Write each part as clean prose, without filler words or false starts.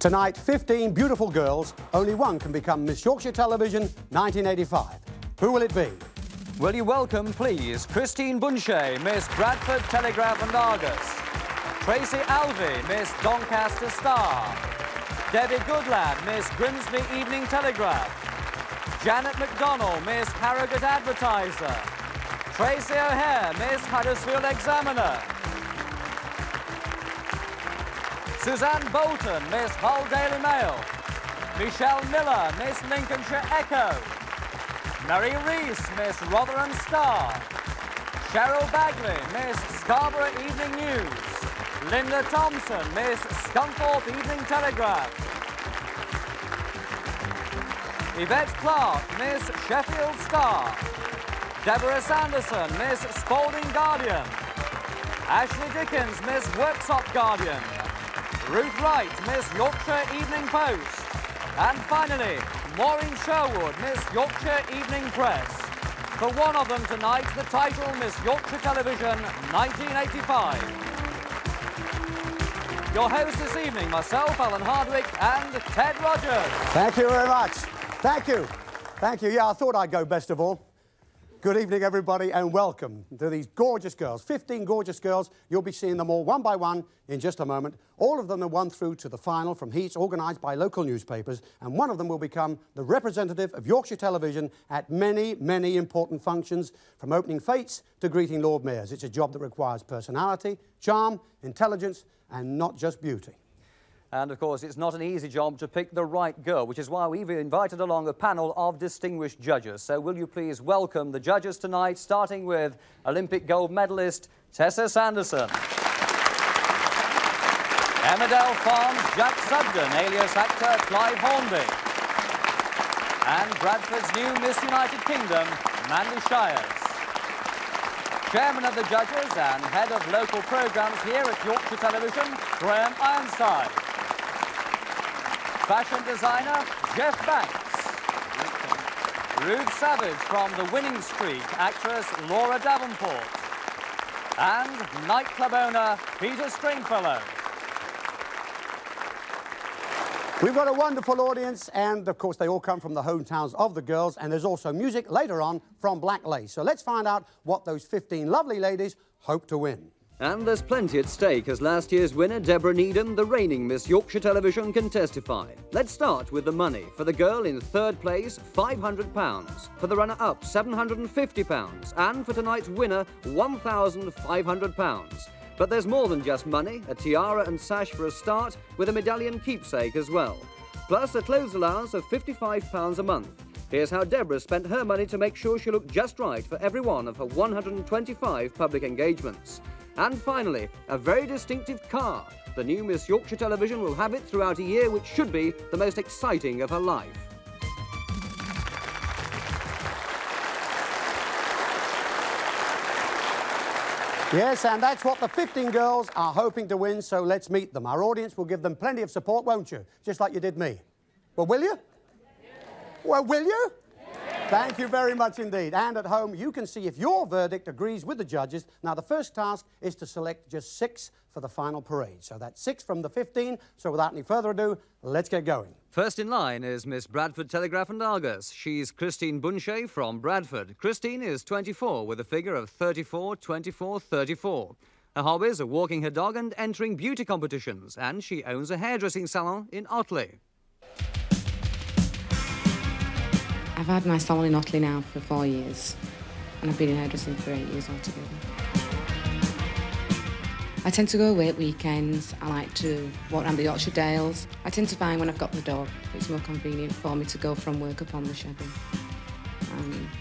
Tonight, 15 beautiful girls. Only one can become Miss Yorkshire Television 1985. Who will it be? Will you welcome, please, Christine Bunchay, Miss Bradford Telegraph and Argus. Tracy Alvey, Miss Doncaster Star. Debbie Goodland, Miss Grimsby Evening Telegraph. Janet McDonnell, Miss Harrogate Advertiser. Tracy O'Hare, Miss Huddersfield Examiner. Suzanne Bolton, Miss Hull Daily Mail. Michelle Miller, Miss Lincolnshire Echo. Mary Rees, Miss Rotherham Star. Cheryl Bagley, Miss Scarborough Evening News. Linda Thompson, Miss Scunthorpe Evening Telegraph. Yvette Clark, Miss Sheffield Star. Deborah Sanderson, Miss Spalding Guardian. Ashley Dickens, Miss Worksop Guardian. Ruth Wright, Miss Yorkshire Evening Post. And finally, Maureen Sherwood, Miss Yorkshire Evening Press. For one of them tonight, the title Miss Yorkshire Television 1985. Your host this evening, myself, Alan Hardwick, and Ted Rogers. Thank you very much. Thank you. Thank you. Yeah, I thought I'd go best of all. Good evening, everybody, and welcome to these gorgeous girls. 15 gorgeous girls. You'll be seeing them all one by one in just a moment. All of them have won through to the final from heats organised by local newspapers, and one of them will become the representative of Yorkshire Television at many, many important functions, from opening fetes to greeting Lord Mayors. It's a job that requires personality, charm, intelligence, and not just beauty. And, of course, it's not an easy job to pick the right girl, which is why we've invited along a panel of distinguished judges. So will you please welcome the judges tonight, starting with Olympic gold medalist Tessa Sanderson. Emmerdale Farms Jack Sugden, alias actor Clive Hornby. And Bradford's new Miss United Kingdom, Mandy Shires. Chairman of the judges and head of local programmes here at Yorkshire Television, Graham Ironside. Fashion designer, Jeff Banks. Rude Savage from The Winning Streak, actress Laura Davenport. And nightclub owner, Peter Stringfellow. We've got a wonderful audience, and of course they all come from the hometowns of the girls, and there's also music later on from Black Lace. So let's find out what those 15 lovely ladies hope to win. And there's plenty at stake, as last year's winner, Deborah Needham, the reigning Miss Yorkshire Television, can testify. Let's start with the money. For the girl in third place, £500. For the runner-up, £750. And for tonight's winner, £1,500. But there's more than just money, a tiara and sash for a start, with a medallion keepsake as well. Plus a clothes allowance of £55 a month. Here's how Deborah spent her money to make sure she looked just right for every one of her 125 public engagements. And finally, a very distinctive car. The new Miss Yorkshire Television will have it throughout a year which should be the most exciting of her life. Yes, and that's what the 15 girls are hoping to win, so let's meet them. Our audience will give them plenty of support, won't you? Just like you did me. Well, will you? Yes. Well, will you? Yes. Thank you very much indeed. And at home, you can see if your verdict agrees with the judges. Now, the first task is to select just 6 for the final parade. So that's 6 from the 15. So without any further ado, let's get going. First in line is Miss Bradford Telegraph and Argus. She's Christine Bunchay from Bradford. Christine is 24 with a figure of 34, 24, 34. Her hobbies are walking her dog and entering beauty competitions, and she owns a hairdressing salon in Otley. I've had my salon in Otley now for 4 years, and I've been in hairdressing for 8 years altogether. I tend to go away at weekends. I like to walk around the Yorkshire Dales. I tend to find when I've got the dog, it's more convenient for me to go from work up on the Chevy.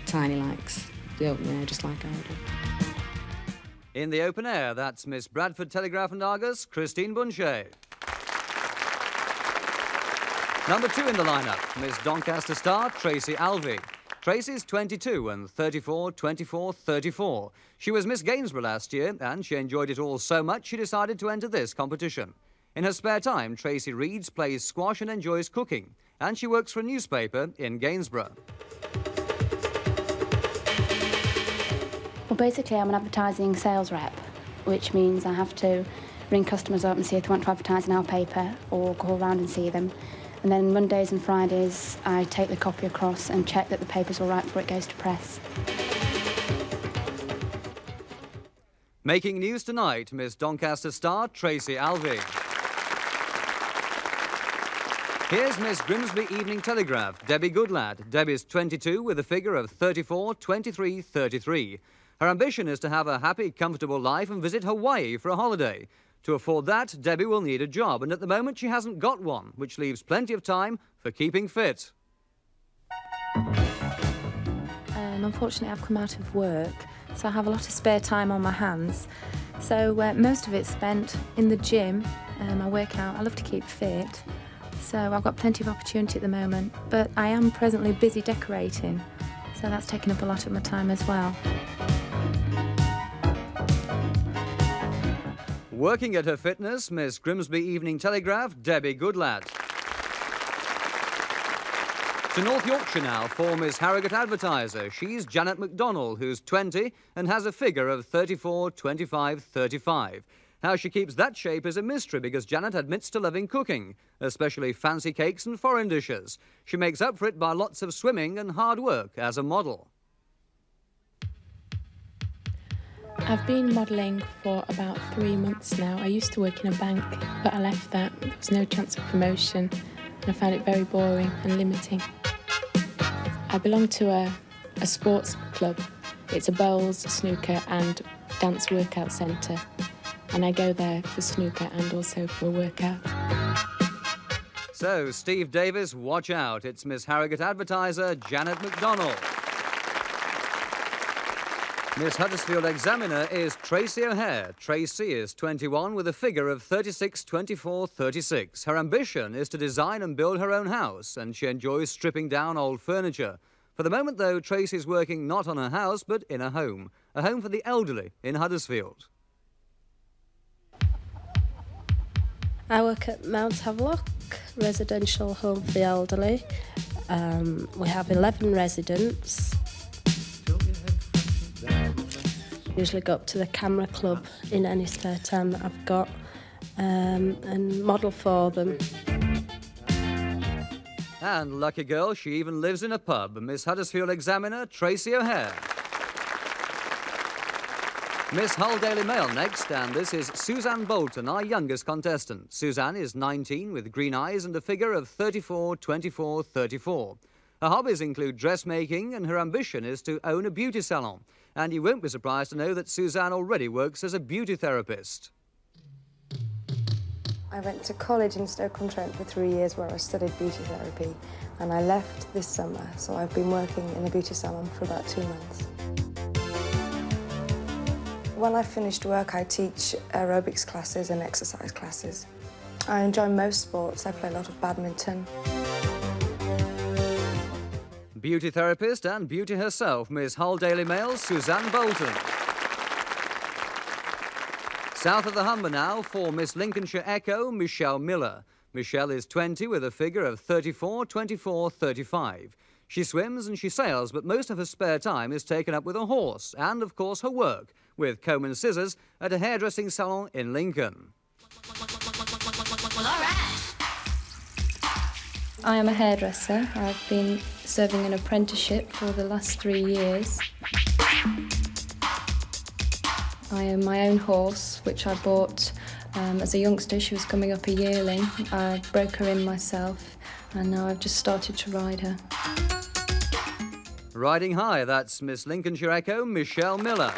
Tiny likes the open air just like I do. In the open air, that's Miss Bradford Telegraph and Argus, Christine Bunchay. Number 2 in the lineup, Miss Doncaster Star, Tracy Alvey. Tracy's 22 and 34, 24, 34. She was Miss Gainsborough last year, and she enjoyed it all so much she decided to enter this competition. In her spare time, Tracy reads, plays squash and enjoys cooking, and she works for a newspaper in Gainsborough. Well, basically, I'm an advertising sales rep, which means I have to ring customers up and see if they want to advertise in our paper or call round and see them. And then Mondays and Fridays, I take the copy across and check that the paper's all right before it goes to press. Making news tonight, Miss Doncaster star Tracy Alvey. Here's Miss Grimsby Evening Telegraph, Debbie Goodlad. Debbie's 22 with a figure of 34, 23, 33. Her ambition is to have a happy, comfortable life and visit Hawaii for a holiday. To afford that, Debbie will need a job, and at the moment she hasn't got one, which leaves plenty of time for keeping fit. Unfortunately, I've come out of work, so I have a lot of spare time on my hands. So most of it's spent in the gym. I work out. I love to keep fit, so I've got plenty of opportunity at the moment. But I am presently busy decorating, so that's taken up a lot of my time as well. Working at her fitness, Miss Grimsby Evening Telegraph, Debbie Goodlad. To North Yorkshire now for Miss Harrogate Advertiser. She's Janet MacDonald, who's 20 and has a figure of 34, 25, 35. How she keeps that shape is a mystery because Janet admits to loving cooking, especially fancy cakes and foreign dishes. She makes up for it by lots of swimming and hard work as a model. I've been modelling for about 3 months now. I used to work in a bank, but I left that. There was no chance of promotion, and I found it very boring and limiting. I belong to a sports club. It's a bowls, snooker and dance workout centre, and I go there for snooker and also for a workout. So, Steve Davis, watch out. It's Miss Harrogate Advertiser, Janet MacDonald. Miss Huddersfield Examiner is Tracy O'Hare. Tracy is 21 with a figure of 36, 24, 36. Her ambition is to design and build her own house, and she enjoys stripping down old furniture. For the moment, though, Tracy's working not on a house, but in a home for the elderly in Huddersfield. I work at Mount Havelock, residential home for the elderly. We have 11 residents. Usually go up to the camera club in any spare time that I've got and model for them. And lucky girl, she even lives in a pub. Miss Huddersfield Examiner, Tracy O'Hare. Miss Hull Daily Mail next, and this is Suzanne Bolton, our youngest contestant. Suzanne is 19 with green eyes and a figure of 34, 24, 34. Her hobbies include dressmaking, and her ambition is to own a beauty salon. And you won't be surprised to know that Suzanne already works as a beauty therapist. I went to college in Stoke-on-Trent for 3 years where I studied beauty therapy, and I left this summer, so I've been working in a beauty salon for about 2 months. When I finished work, I teach aerobics classes and exercise classes. I enjoy most sports. I play a lot of badminton. Beauty therapist and beauty herself, Miss Hull Daily Mail's Suzanne Bolton. South of the Humber now for Miss Lincolnshire Echo, Michelle Miller. Michelle is 20 with a figure of 34, 24, 35. She swims and she sails, but most of her spare time is taken up with a horse and, of course, her work with comb and scissors at a hairdressing salon in Lincoln. Well, all right. I am a hairdresser. I've been serving an apprenticeship for the last 3 years. I am my own horse, which I bought as a youngster. She was coming up a yearling. I broke her in myself, and now I've just started to ride her. Riding high, that's Miss Lincolnshire Echo, Michelle Miller.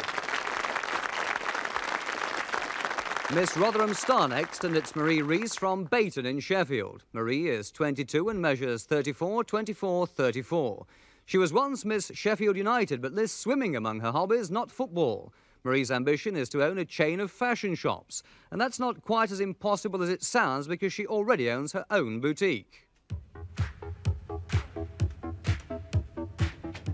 Miss Rotherham Star next, and it's Marie Rees from Bayton in Sheffield. Marie is 22 and measures 34, 24, 34. She was once Miss Sheffield United, but lists swimming among her hobbies, not football. Marie's ambition is to own a chain of fashion shops, and that's not quite as impossible as it sounds because she already owns her own boutique.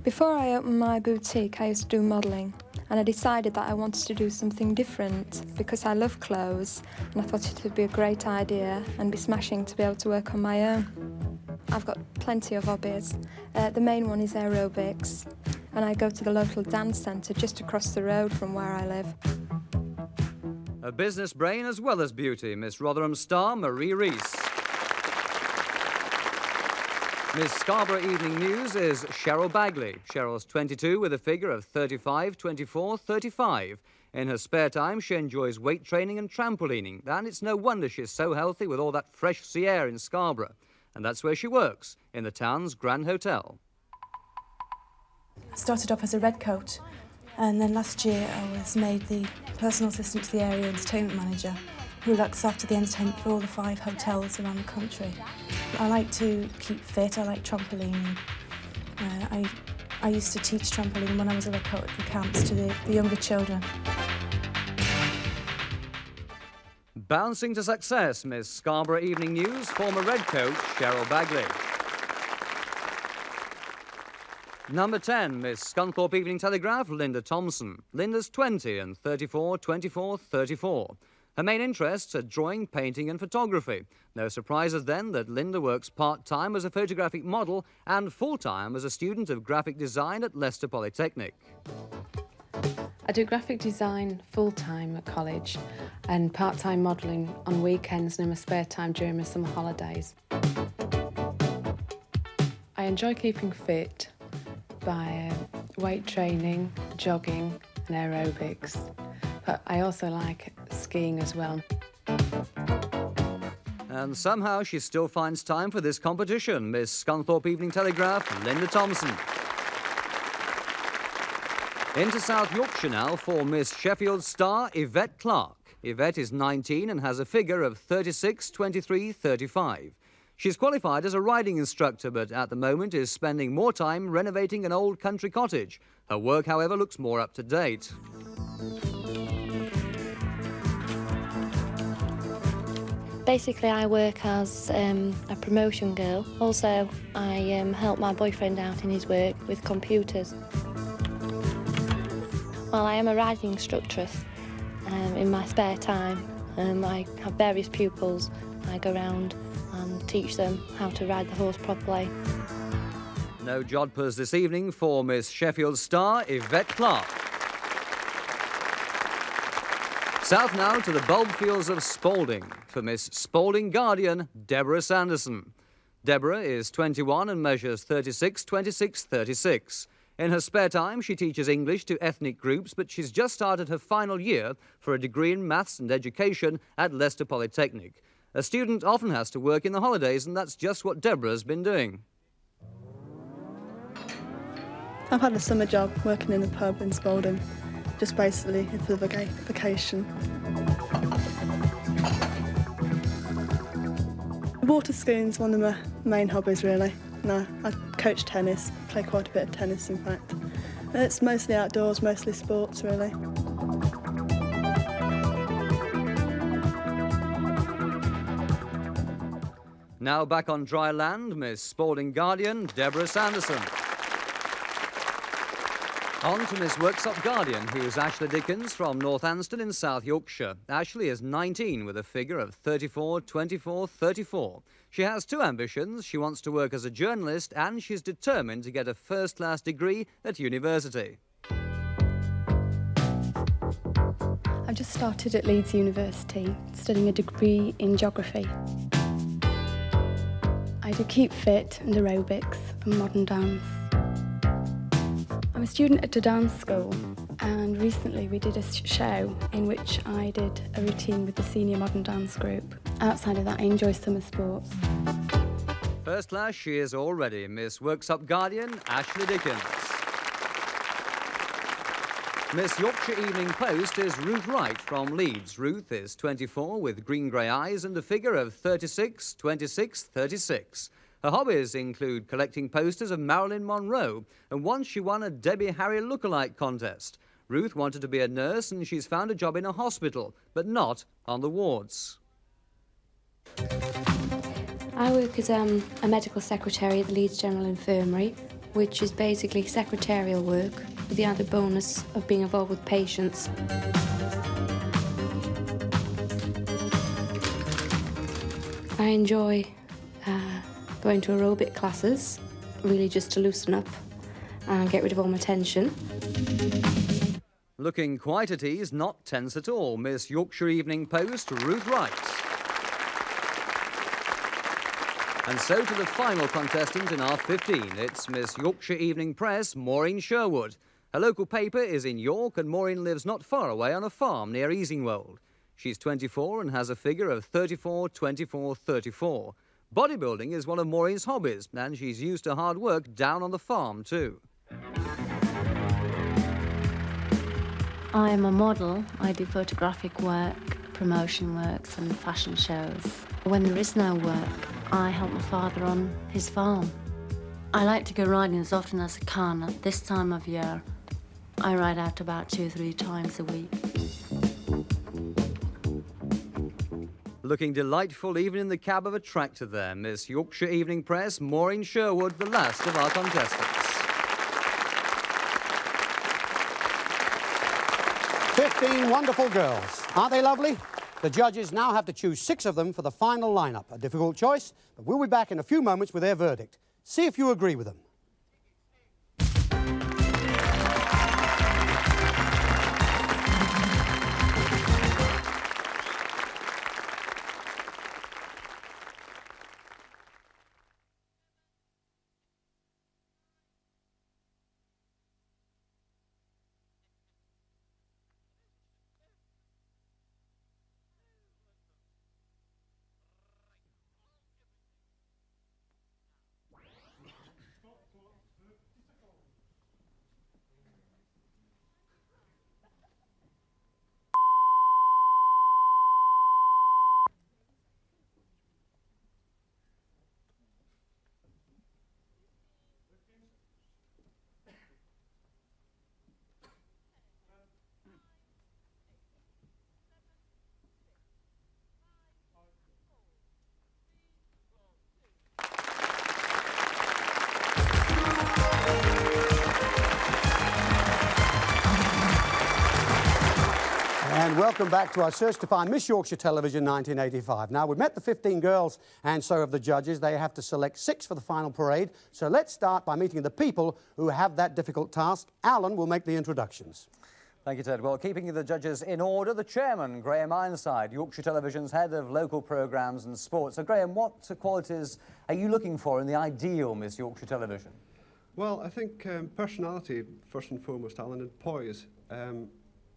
Before I opened my boutique, I used to do modelling, and I decided that I wanted to do something different because I love clothes, and I thought it would be a great idea and be smashing to be able to work on my own. I've got plenty of hobbies. The main one is aerobics, and I go to the local dance centre just across the road from where I live. A business brain as well as beauty, Miss Rotherham star Marie Rees. Miss Scarborough Evening News is Cheryl Bagley. Cheryl's 22 with a figure of 35, 24, 35. In her spare time, she enjoys weight training and trampolining, and it's no wonder she's so healthy with all that fresh sea air in Scarborough. And that's where she works, in the town's Grand Hotel. I started off as a red coat, and then last year I was made the personal assistant to the area entertainment manager, who looks after the entertainment for all the 5 hotels around the country. I like to keep fit, I like trampolining. I used to teach trampoline when I was a red coat at the camps to the younger children. Bouncing to success, Miss Scarborough Evening News, former red coach Cheryl Bagley. Number 10, Miss Scunthorpe Evening Telegraph, Linda Thompson. Linda's 20 and 34, 24, 34. Her main interests are drawing, painting and photography. No surprises then that Linda works part-time as a photographic model and full-time as a student of graphic design at Leicester Polytechnic. I do graphic design full-time at college and part-time modelling on weekends and in my spare time during my summer holidays. I enjoy keeping fit by weight training, jogging and aerobics, but I also like skiing as well. And somehow she still finds time for this competition, Miss Scunthorpe Evening Telegraph, Linda Thompson. Into South Yorkshire now for Miss Sheffield star Yvette Clark. Yvette is 19 and has a figure of 36, 23, 35. She's qualified as a riding instructor, but at the moment is spending more time renovating an old country cottage. Her work, however, looks more up to date. Basically, I work as a promotion girl. Also, I help my boyfriend out in his work with computers. Well, I am a riding instructress in my spare time. I have various pupils. I go around and teach them how to ride the horse properly. No jodhpurs this evening for Miss Sheffield star Yvette Clark. South now to the bulb fields of Spalding for Miss Spalding Guardian, Deborah Sanderson. Deborah is 21 and measures 36, 26, 36. In her spare time, she teaches English to ethnic groups, but she's just started her final year for a degree in maths and education at Leicester Polytechnic. A student often has to work in the holidays, and that's just what Deborah's been doing. I've had a summer job working in a pub in Spalding, just basically for the vacation. Water skiing is one of my main hobbies, really. No, I coach tennis, play quite a bit of tennis, in fact. It's mostly outdoors, mostly sports, really. Now back on dry land, Miss Spalding Guardian, Deborah Sanderson. On to Miss Worksop Guardian, who's Ashley Dickens from North Anston in South Yorkshire. Ashley is 19 with a figure of 34, 24, 34. She has 2 ambitions. She wants to work as a journalist and she's determined to get a first-class degree at university. I've just started at Leeds University, studying a degree in geography. I do keep fit and aerobics and modern dance. I'm a student at a dance school, and recently we did a show in which I did a routine with the senior modern dance group. Outside of that, I enjoy summer sports. First class she is already, Miss Worksop Guardian, Ashley Dickens. Miss Yorkshire Evening Post is Ruth Wright from Leeds. Ruth is 24 with green-grey eyes and a figure of 36, 26, 36. Her hobbies include collecting posters of Marilyn Monroe, and once she won a Debbie Harry lookalike contest. Ruth wanted to be a nurse and she's found a job in a hospital, but not on the wards. I work as a medical secretary at the Leeds General Infirmary, which is basically secretarial work with the added bonus of being involved with patients. I enjoy going to aerobic classes, really just to loosen up and get rid of all my tension. Looking quite at ease, not tense at all, Miss Yorkshire Evening Post, Ruth Wright. And so to the final contestant in our 15. It's Miss Yorkshire Evening Press, Maureen Sherwood. Her local paper is in York, and Maureen lives not far away on a farm near Easingwold. She's 24 and has a figure of 34, 24, 34. Bodybuilding is one of Maureen's hobbies, and she's used to hard work down on the farm too. I am a model. I do photographic work, promotion works and fashion shows. When there is no work, I help my father on his farm. I like to go riding as often as I can. At this time of year, I ride out about 2 or 3 times a week. Looking delightful even in the cab of a tractor there, Miss Yorkshire Evening Press, Maureen Sherwood, the last of our contestants. 15 wonderful girls. Aren't they lovely? The judges now have to choose 6 of them for the final lineup. A difficult choice, but we'll be back in a few moments with their verdict. See if you agree with them. And welcome back to our search to find Miss Yorkshire Television 1985. Now, we've met the 15 girls, and so have the judges. They have to select 6 for the final parade. So let's start by meeting the people who have that difficult task. Alan will make the introductions. Thank you, Ted. Well, keeping the judges in order, the chairman, Graham Ironside, Yorkshire Television's head of local programmes and sports. So, Graham, what qualities are you looking for in the ideal Miss Yorkshire Television? Well, I think personality, first and foremost, Alan, and poise.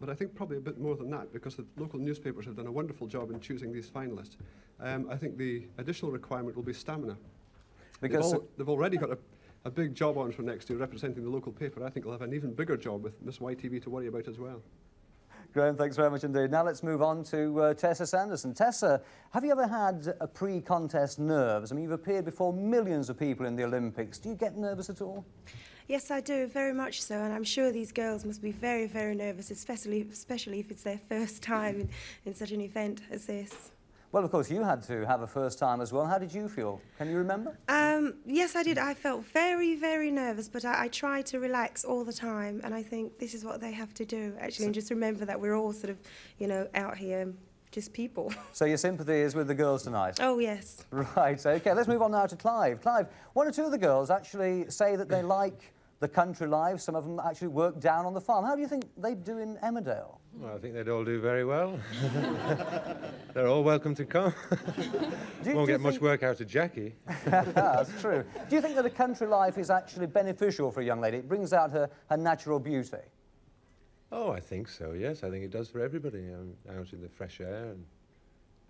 But I think probably a bit more than that, because the local newspapers have done a wonderful job in choosing these finalists. I think the additional requirement will be stamina. Because they've already got a big job on for next year representing the local paper. I think they'll have an even bigger job with Miss YTV to worry about as well. Graham, thanks very much indeed. Now let's move on to Tessa Sanderson. Tessa, have you ever had a pre-contest nerves? I mean, you've appeared before millions of people in the Olympics. Do you get nervous at all? Yes, I do, very much so, and I'm sure these girls must be very, very nervous, especially if it's their first time in such an event as this. Well, of course, you had to have a first time as well. How did you feel? Can you remember? Yes, I did. I felt very, very nervous, but I tried to relax all the time, and I think this is what they have to do, actually, and just remember that we're all sort of, you know, out here, just people. So your sympathy is with the girls tonight? Oh, yes. Right, OK. Let's move on now to Clive. Clive, 1 or 2 of the girls actually say that they like the country life. Some of them actually work down on the farm. How do you think they do in Emmerdale? Well, I think they'd all do very well. They're all welcome to come. Won't get much work out of Jackie. That's true. Do you think that a country life is actually beneficial for a young lady? It brings out her natural beauty? Oh, I think so, yes. I think it does for everybody, out in the fresh air. And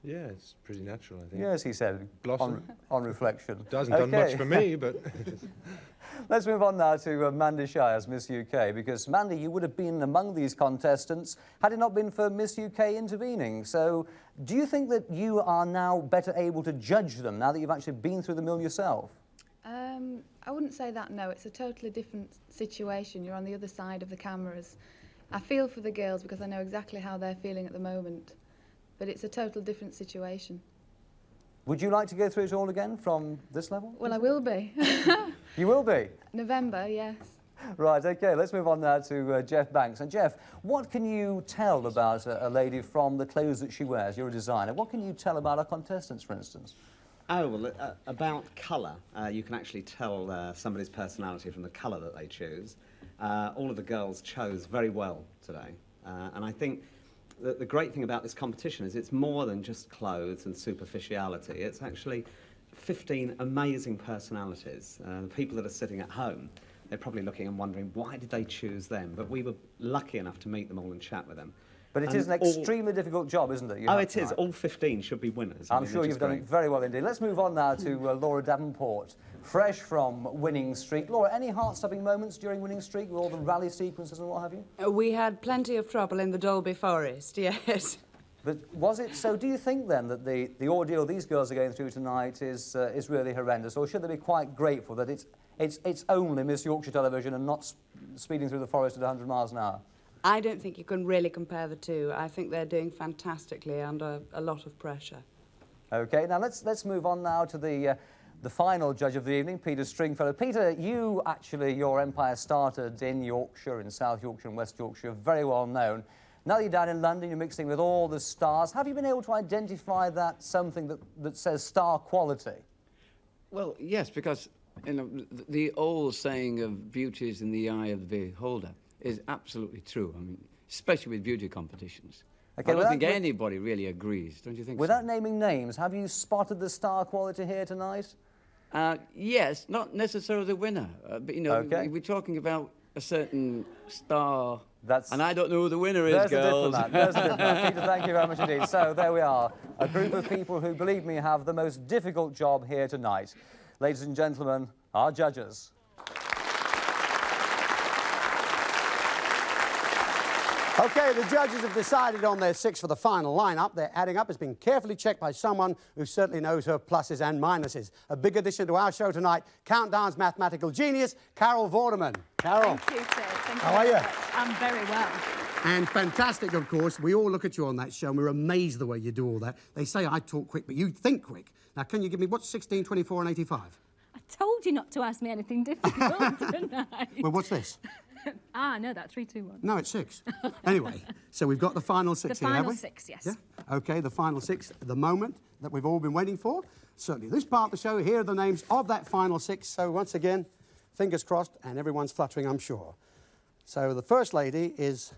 yeah, it's pretty natural, I think. Yes, he said, on reflection. Doesn't done much for me, but... Let's move on now to Mandy Shires, Miss UK, because, Mandy, you would have been among these contestants had it not been for Miss UK intervening. So do you think that you are now better able to judge them now that you've actually been through the mill yourself? I wouldn't say that, no. It's a totally different situation. You're on the other side of the cameras. I feel for the girls because I know exactly how they're feeling at the moment, but it's a total different situation. Would you like to go through it all again from this level? Well, I will be. You will be? November, yes. Right, OK, let's move on now to Jeff Banks. And Jeff, what can you tell about a lady from the clothes that she wears? You're a designer. What can you tell about our contestants, for instance? Oh, well, about colour, you can actually tell somebody's personality from the colour that they choose. All of the girls chose very well today. And I think that the great thing about this competition is it's more than just clothes and superficiality. It's actually 15 amazing personalities. The people that are sitting at home, they're probably looking and wondering, why did they choose them? But we were lucky enough to meet them all and chat with them. But it is an extremely difficult job, isn't it? It is. All 15 should be winners. I'm sure you've done it very well indeed. Let's move on now to Laura Davenport, fresh from winning streak. Laura, any heart-stopping moments during winning streak with all the rally sequences and what have you? We had plenty of trouble in the Dolby Forest, yes. But was it so? Do you think then that the ordeal these girls are going through tonight is really horrendous, or should they be quite grateful that it's only Miss Yorkshire Television and not speeding through the forest at 100 miles an hour? I don't think you can really compare the two. I think they're doing fantastically under a lot of pressure. OK, now let's move on now to the final judge of the evening, Peter Stringfellow. Peter, your empire started in Yorkshire, in South Yorkshire and West Yorkshire, very well known. Now that you're down in London, you're mixing with all the stars. Have you been able to identify that something that says star quality? Well, yes, because the old saying of beauty is in the eye of the beholder is absolutely true. I mean, especially with beauty competitions. Okay, I don't think anybody really agrees, don't you think? Without naming names, have you spotted the star quality here tonight? Yes, not necessarily the winner, but you know, we're talking about a certain star. And I don't know who the winner is, girls. There's a diplomat. Peter, thank you very much indeed. So there we are, a group of people who, believe me, have the most difficult job here tonight. Ladies and gentlemen, our judges. OK, the judges have decided on their 6 for the final lineup. Their adding up has been carefully checked by someone who certainly knows her pluses and minuses. A big addition to our show tonight, Countdown's mathematical genius, Carol Vorderman. Carol. Thank you, Ted. Thank How are you? I'm very well. And fantastic, of course. We all look at you on that show and we're amazed the way you do all that. They say I talk quick, but you think quick. Now, can you give me, what's 16, 24 and 85? I told you not to ask me anything difficult, didn't I? Well, what's this? No, that's 3, 2, 1. No, it's 6. Anyway, so we've got the final 6 here, have we? The final 6, yes. Yeah? OK, the final 6, the moment that we've all been waiting for. Certainly this part of the show, here are the names of that final 6. So once again, fingers crossed, and everyone's fluttering, I'm sure. So the first lady is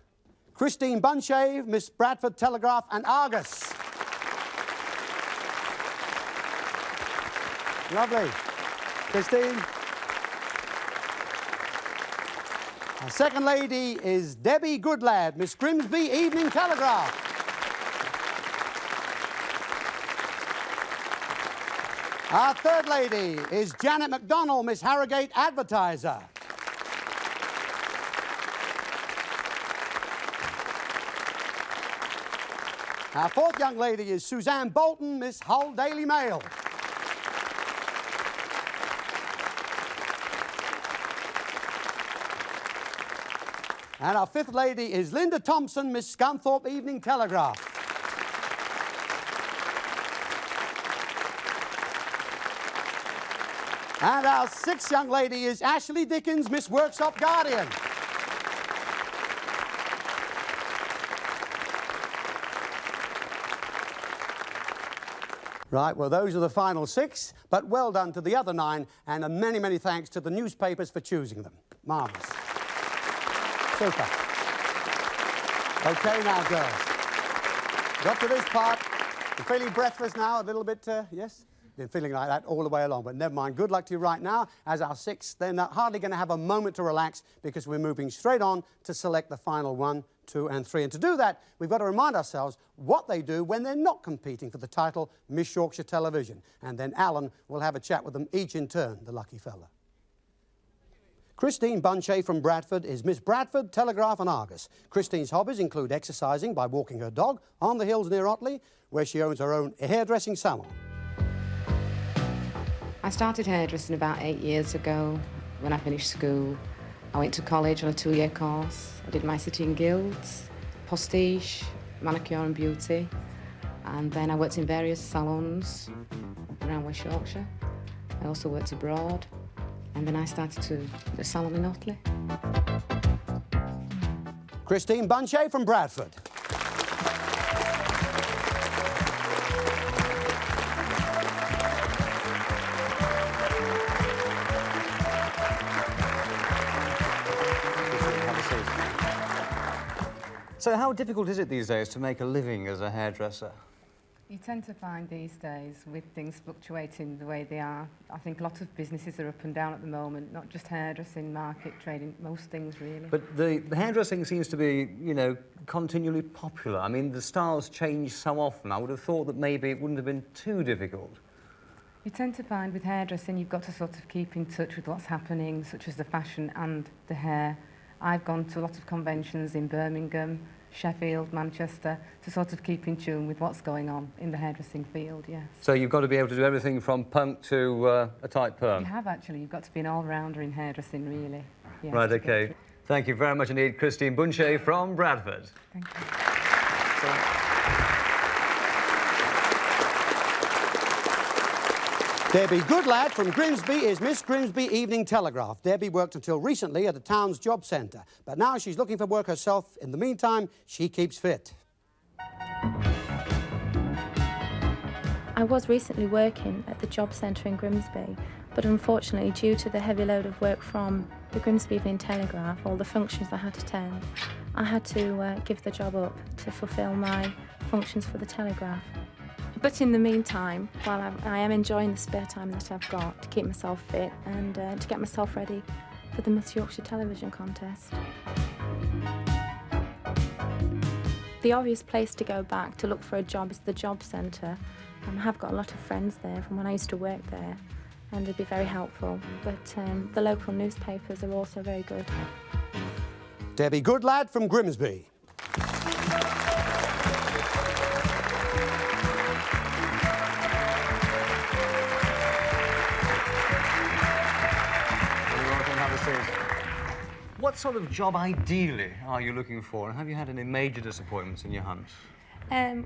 Christine Bunshave, Miss Bradford Telegraph and Argus. Lovely. Christine. Our second lady is Debbie Goodlad, Miss Grimsby Evening Telegraph. Our third lady is Janet MacDonald, Miss Harrogate Advertiser. Our fourth young lady is Suzanne Bolton, Miss Hull Daily Mail. And our fifth lady is Linda Thompson, Miss Scunthorpe Evening Telegraph. And our sixth young lady is Ashley Dickens, Miss Workshop Guardian. Right, well, those are the final 6, but well done to the other 9, and many, many thanks to the newspapers for choosing them. Marvellous. Super. OK, now, girls. Got to this part. You're feeling breathless now, a little bit, yes? Been feeling like that all the way along, but never mind. Good luck to you right now. As our 6th, they're not hardly going to have a moment to relax because we're moving straight on to select the final 1, 2 and 3. And to do that, we've got to remind ourselves what they do when they're not competing for the title Miss Yorkshire Television. And then Alan will have a chat with them each in turn, the lucky fella. Christine Bunshave from Bradford is Miss Bradford, Telegraph and Argus. Christine's hobbies include exercising by walking her dog on the hills near Otley, where she owns her own hairdressing salon. I started hairdressing about 8 years ago when I finished school. I went to college on a 2-year course. I did my City and Guilds, Postige, manicure and beauty, and then I worked in various salons around West Yorkshire. I also worked abroad, and then I started a salon in Otley. Christine Bunshave from Bradford. So how difficult is it these days to make a living as a hairdresser? You tend to find these days, with things fluctuating the way they are, I think a lot of businesses are up and down at the moment, not just hairdressing, market, trading, most things really. But the hairdressing seems to be, you know, continually popular. I mean, the styles change so often. I would have thought that maybe it wouldn't have been too difficult. You tend to find with hairdressing you've got to sort of keep in touch with what's happening, such as the fashion and the hair. I've gone to a lot of conventions in Birmingham, Sheffield, Manchester, to sort of keep in tune with what's going on in the hairdressing field, yes. So you've got to be able to do everything from punk to a tight perm? You have actually. You've got to be an all-rounder in hairdressing, really. Yes, right, OK. Thank you very much indeed, Christine Bunche from Bradford. Thank you. Debbie Goodlad from Grimsby is Miss Grimsby Evening Telegraph. Debbie worked until recently at the town's job centre, but now she's looking for work herself. In the meantime, she keeps fit. I was recently working at the job centre in Grimsby, but unfortunately, due to the heavy load of work from the Grimsby Evening Telegraph, all the functions I had to attend, I had to give the job up to fulfil my functions for the Telegraph. But in the meantime, while I am enjoying the spare time that I've got to keep myself fit and to get myself ready for the Miss Yorkshire television contest. The obvious place to go back to look for a job is the job centre. I have got a lot of friends there from when I used to work there, and it'd be very helpful. But the local newspapers are also very good. Debbie Goodlad from Grimsby. What sort of job, ideally, are you looking for? And have you had any major disappointments in your hunt?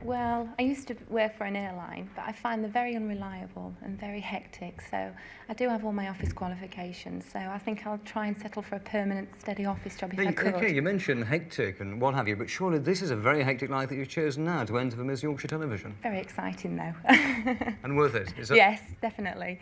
Well, I used to work for an airline, but I find them very unreliable and very hectic. So I do have all my office qualifications, so I think I'll try and settle for a permanent, steady office job if I could. OK, you mentioned hectic and what have you, but surely this is a very hectic life that you've chosen now to enter for Miss Yorkshire television. Very exciting, though. And worth it? Is it? Yes, definitely.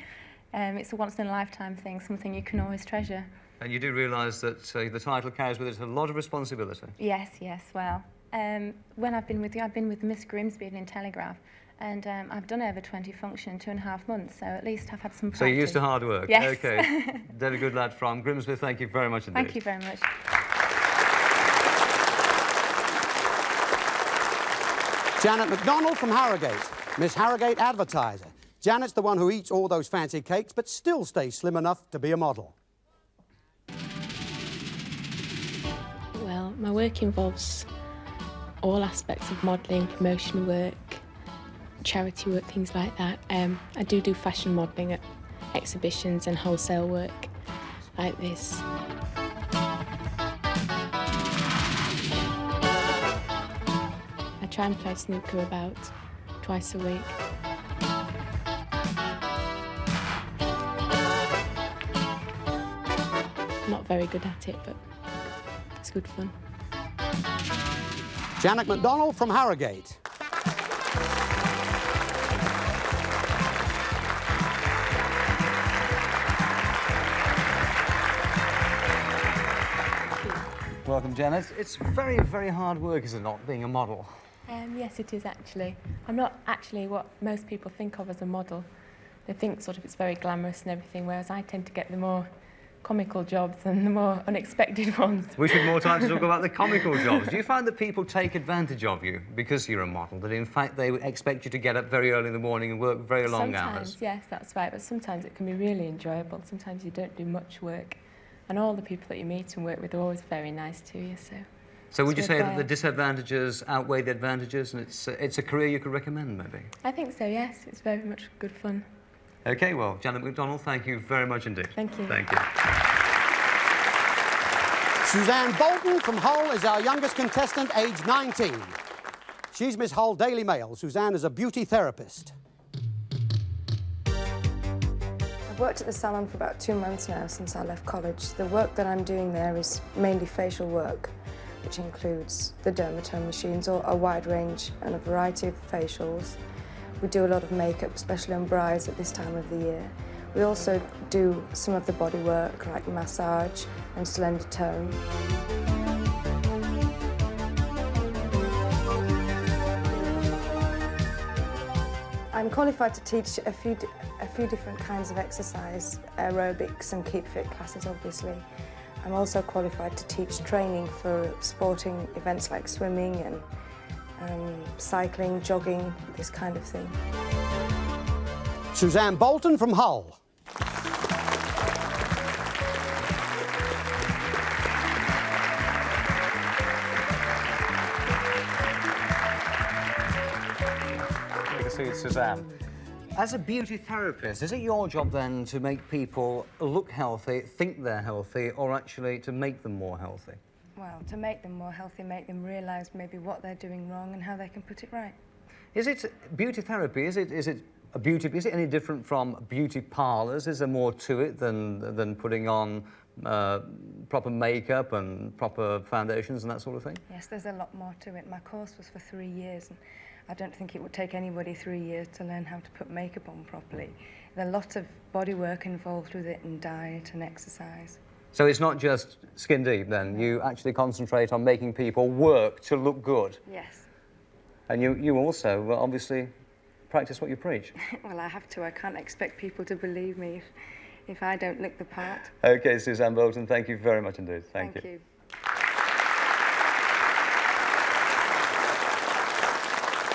It's a once-in-a-lifetime thing, something you can always treasure. And you do realise that the title carries with it a lot of responsibility? Yes, yes, well, when I've been with Miss Grimsby Evening Telegraph, and I've done over 20 functions in 2.5 months, so at least I've had some practice. So you're used to hard work? Yes. OK. Debbie Goodlad from Grimsby, thank you very much indeed. Thank you very much. Janet MacDonald from Harrogate, Miss Harrogate Advertiser. Janet's the one who eats all those fancy cakes, but still stays slim enough to be a model. Well, my work involves all aspects of modelling, promotion work, charity work, things like that. I do fashion modelling at exhibitions and wholesale work like this. I try and play snooker about twice a week. Not very good at it, but it's good fun. Janet MacDonald from Harrogate. Welcome, Janet. It's very, very hard work, is it not, being a model? Yes, it is actually. I'm not actually what most people think of as a model. They think sort of it's very glamorous and everything, whereas I tend to get the more comical jobs and the more unexpected ones. Wish we had more time to talk about the comical jobs. Do you find that people take advantage of you because you're a model, that in fact they expect you to get up very early in the morning and work very long hours? Sometimes, yes, that's right, but sometimes it can be really enjoyable. Sometimes you don't do much work, and all the people that you meet and work with are always very nice to you, so... So would you say that the disadvantages outweigh the advantages, and it's a career you could recommend, maybe? I think so, yes. It's very much good fun. OK, well, Janet MacDonald, thank you very much indeed. Thank you. Thank you. Suzanne Bolton from Hull is our youngest contestant, aged 19. She's Miss Hull Daily Mail. Suzanne is a beauty therapist. I've worked at the salon for about 2 months now since I left college. The work that I'm doing there is mainly facial work, which includes the dermatome machines, or a wide range and a variety of facials. We do a lot of makeup, especially on brides at this time of the year. We also do some of the body work, like massage and slender tone. I'm qualified to teach a few different kinds of exercise, aerobics and keep fit classes obviously. I'm also qualified to teach training for sporting events like swimming and cycling, jogging, this kind of thing. Suzanne Bolton from Hull. Good to see you, Suzanne. As a beauty therapist, is it your job then to make people look healthy, think they're healthy, or actually to make them more healthy? Well, to make them more healthy, make them realise maybe what they're doing wrong and how they can put it right. Is it beauty therapy? Is it any different from beauty parlours? Is there more to it than putting on proper makeup and proper foundations and that sort of thing? Yes, there's a lot more to it. My course was for 3 years, and I don't think it would take anybody 3 years to learn how to put makeup on properly. There's a lot of body work involved with it, and diet and exercise. So it's not just skin deep then? You actually concentrate on making people work to look good? Yes. And you also, obviously, practice what you preach? Well, I have to. I can't expect people to believe me if I don't look the part. OK, Suzanne Bolton, thank you very much indeed. Thank you.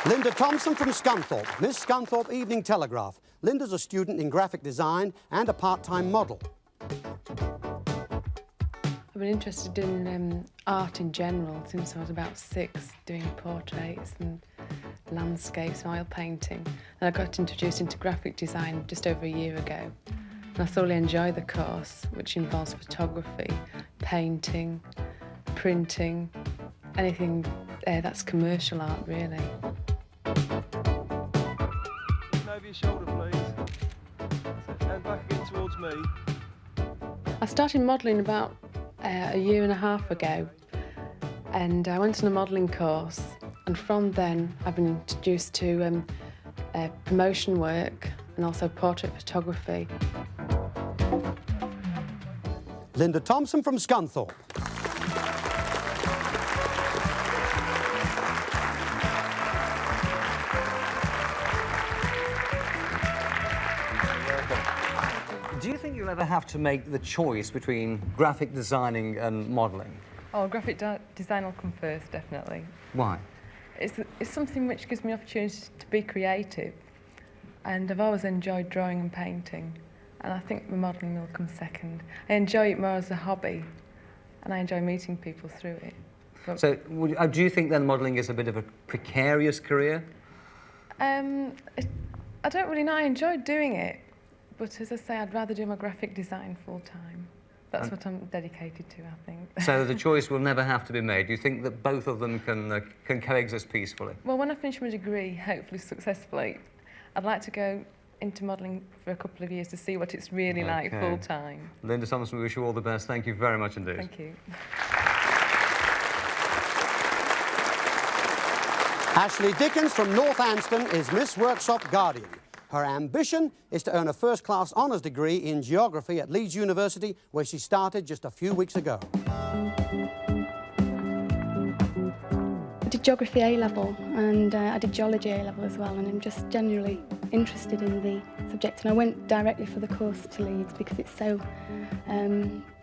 Linda Thompson from Scunthorpe, Miss Scunthorpe Evening Telegraph. Linda's a student in graphic design and a part-time model. I've been interested in art in general since I was about 6, doing portraits and landscapes, oil painting. And I got introduced into graphic design just over a year ago. And I thoroughly enjoy the course, which involves photography, painting, printing, anything that's commercial art, really. Over your shoulder, please. And back again towards me. I started modelling about a year and a half ago, and I went on a modelling course, and from then I've been introduced to promotion work and also portrait photography. Linda Thompson from Scunthorpe. Do you think you'll ever have to make the choice between graphic designing and modelling? Oh, graphic design will come first, definitely. Why? It's something which gives me opportunity to be creative, and I've always enjoyed drawing and painting, and I think the modelling will come second. I enjoy it more as a hobby, and I enjoy meeting people through it. But So, do you think then modelling is a bit of a precarious career? I don't really know. I enjoy doing it, but as I say, I'd rather do my graphic design full-time. That's what I'm dedicated to, I think. So the choice will never have to be made. Do you think that both of them can coexist peacefully? Well, when I finish my degree, hopefully successfully, I'd like to go into modelling for a couple of years to see what it's really like full-time. Linda Thompson, we wish you all the best. Thank you very much indeed. Thank you. Ashley Dickens from Northampton is Miss Workshop Guardian. Her ambition is to earn a first-class honours degree in geography at Leeds University, where she started just a few weeks ago. I did geography A-level and I did geology A-level as well, and I'm just generally interested in the subject. And I went directly for the course to Leeds because it's so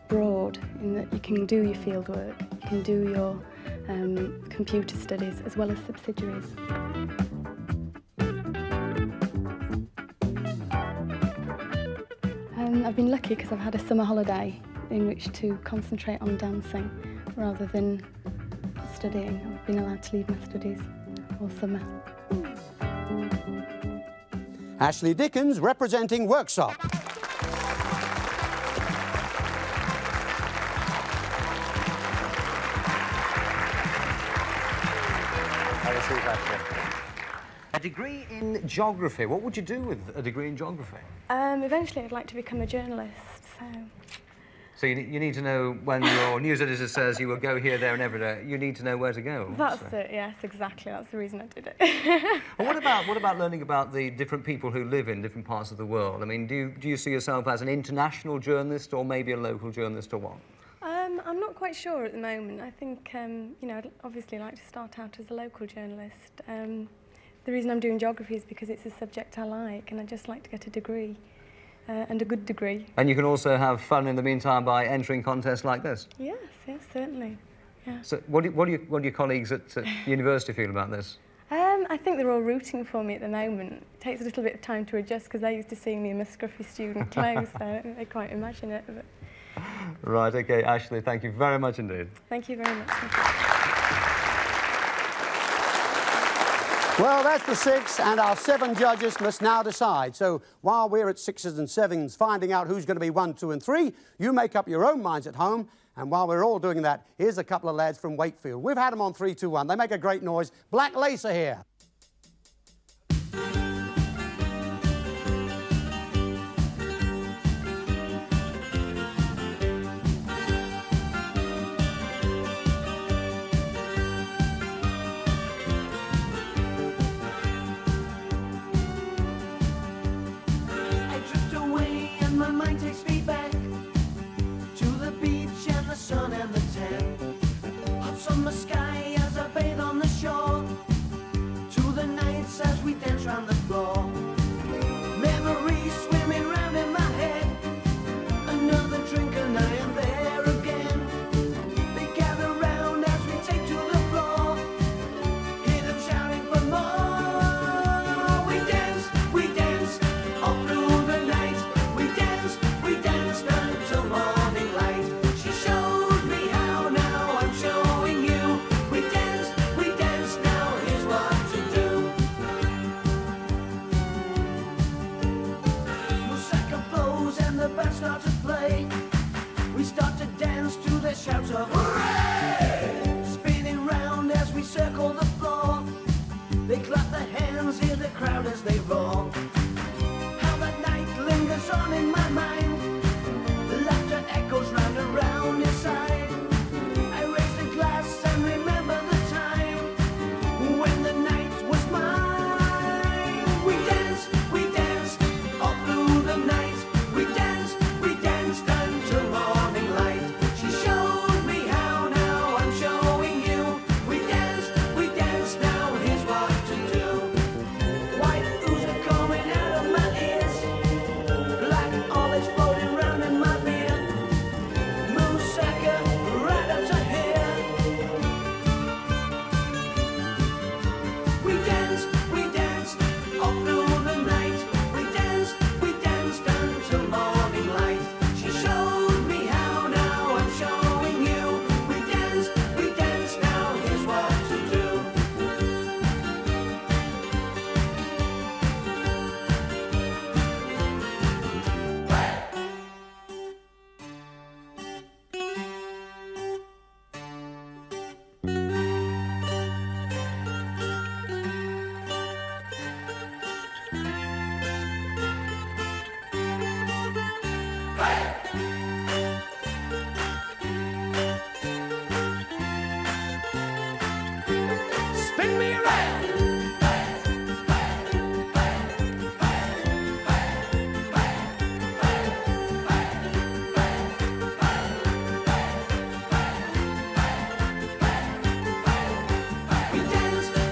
broad in that you can do your field work, you can do your computer studies as well as subsidiaries. I've been lucky because I've had a summer holiday in which to concentrate on dancing rather than studying. I've been allowed to leave my studies all summer. Ashley Dickens representing Workshop. A degree in geography. What would you do with a degree in geography? Eventually I'd like to become a journalist, so... So you need to know when your news editor says you will go here, there and everywhere, you need to know where to go. That's it, yes, exactly. That's the reason I did it. And what about learning about the different people who live in different parts of the world? I mean, do you see yourself as an international journalist or maybe a local journalist or what? I'm not quite sure at the moment. I think, you know, I'd obviously like to start out as a local journalist. the reason I'm doing geography is because it's a subject I like, and I'd just like to get a degree, and a good degree. And you can also have fun in the meantime by entering contests like this? Yes, yes, certainly. Yeah. So what do your colleagues at university feel about this? I think they're all rooting for me at the moment. It takes a little bit of time to adjust because they're used to seeing me in my scruffy student clothes, so they can't imagine it. But... Right, OK, Ashley, thank you very much indeed. Thank you very much. Well, that's the 6, and our 7 judges must now decide. So while we're at 6s and 7s finding out who's going to be 1, 2 and 3, you make up your own minds at home. And while we're all doing that, here's a couple of lads from Wakefield. We've had them on 3, 2, 1. They make a great noise. Black Lace are here. Sun and the tan, hot summer sky as I bathe on the shore, to the nights as we dance round the floor. Memories swimming round in my head, another drink and I am there again. They gather round as we take to the floor, hear them shouting for more. We dance all through the night. We dance until morning light. She showed me how, now I'm showing you. We dance, now here's what to do. Moussaka flows and the band start to play. We start to dance to the shouts of hooray! Spinning round as we circle the floor. They clap their hands, hear the crowd as they roar. How that night lingers on in my mind. The laughter echoes round and round inside. I raise the glass and remember the time when the night was mine. We dance all through the night. We danced until morning light. She showed me how, now I'm showing you. We dance, now here's what to do. White ooze are coming out of my ears, black olives floating round in my beer. Moussaka right up to here. We danced all through the night. We danced until morning light. She showed me how, now I'm showing you. We dance, now here's what to do. Spin me around.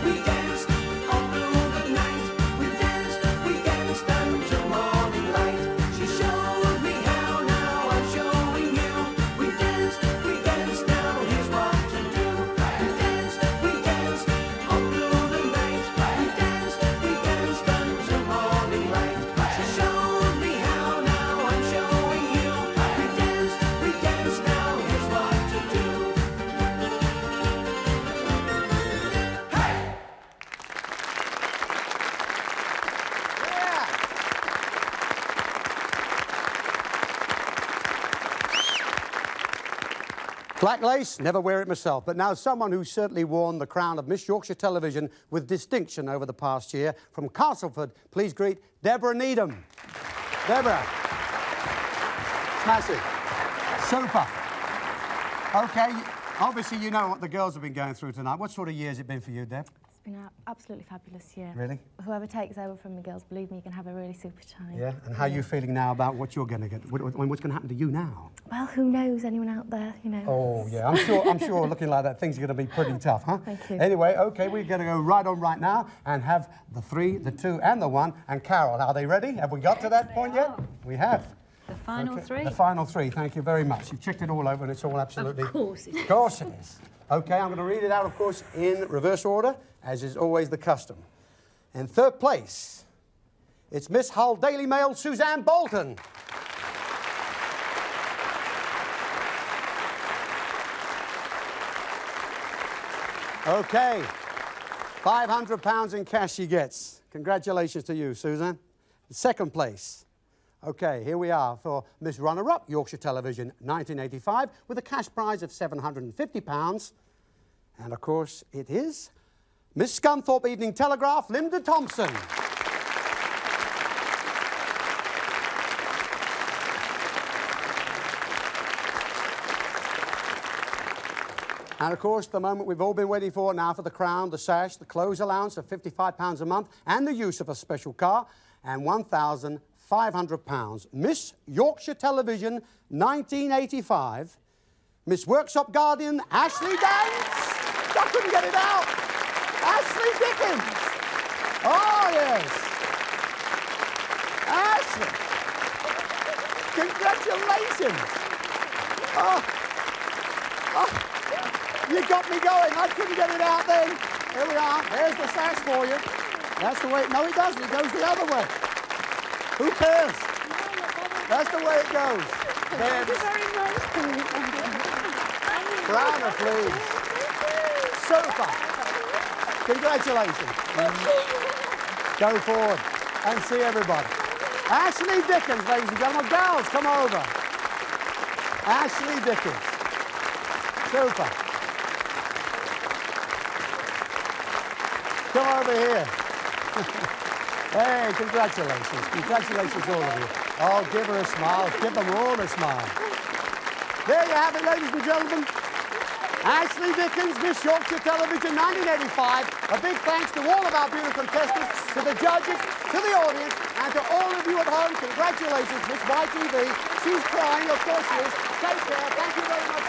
We danced all through the night. We danced until morning light. She showed me how, now I'm showing you. We danced, now here's what to do. We danced all through the night. We danced until morning light. She showed me how, now I'm showing you. We danced, now here's what to do. Black Lace, never wear it myself, but now someone who's certainly worn the crown of Miss Yorkshire Television with distinction over the past year. From Castleford, please greet Deborah Needham. Deborah. Massive. Super. OK, obviously you know what the girls have been going through tonight. What sort of year has it been for you, Deb? It's been an absolutely fabulous year. Really? Whoever takes over from the girls, believe me, you can have a really super time. Yeah, and how are you feeling now about what you're going to get? What's going to happen to you now? Well, who knows? Anyone out there, you know? Oh, yeah, I'm sure looking like that, things are going to be pretty tough, huh? Thank you. Anyway, OK, we're going to go right on right now and have the 3, the 2 and the 1. And Carol, are they ready? Have we got to that point yet? We have. The final 3? The final 3, thank you very much. You've checked it all over and it's all absolutely... Of course it is. Of course it is. OK, I'm going to read it out, of course, in reverse order, as is always the custom. In 3rd place, it's Miss Hull Daily Mail, Suzanne Bolton. OK, £500 in cash she gets. Congratulations to you, Suzanne. 2nd place. OK, here we are for Miss Runner-Up, Yorkshire Television, 1985, with a cash prize of £750. And, of course, it is Miss Scunthorpe Evening Telegraph, Linda Thompson. And, of course, the moment we've all been waiting for now for the crown, the sash, the clothes allowance of £55 a month, and the use of a special car, and £1,500. Miss Yorkshire Television, 1985, Miss Workshop Guardian, Ashley Dance. I couldn't get it out. Ashley Dickens. Oh, yes. Ashley. Congratulations. Oh. You got me going. I couldn't get it out then. Here we are. There's the sash for you. That's the way... No, it doesn't. It goes the other way. Who cares? That's the way it goes. Thank you very much. Browner, please. Super. Congratulations. Go forward and see everybody. Ashley Dickens, ladies and gentlemen. Girls, come over. Ashley Dickens. Super. Come over here. Hey, congratulations. Congratulations, all of you. Oh, give her a smile. Give them all a smile. There you have it, ladies and gentlemen. Ashley Dickens, Miss Yorkshire Television, 1985. A big thanks to all of our beautiful contestants, to the judges, to the audience, and to all of you at home. Congratulations, Miss YTV. She's crying, of course she is. Take care. Thank you very much.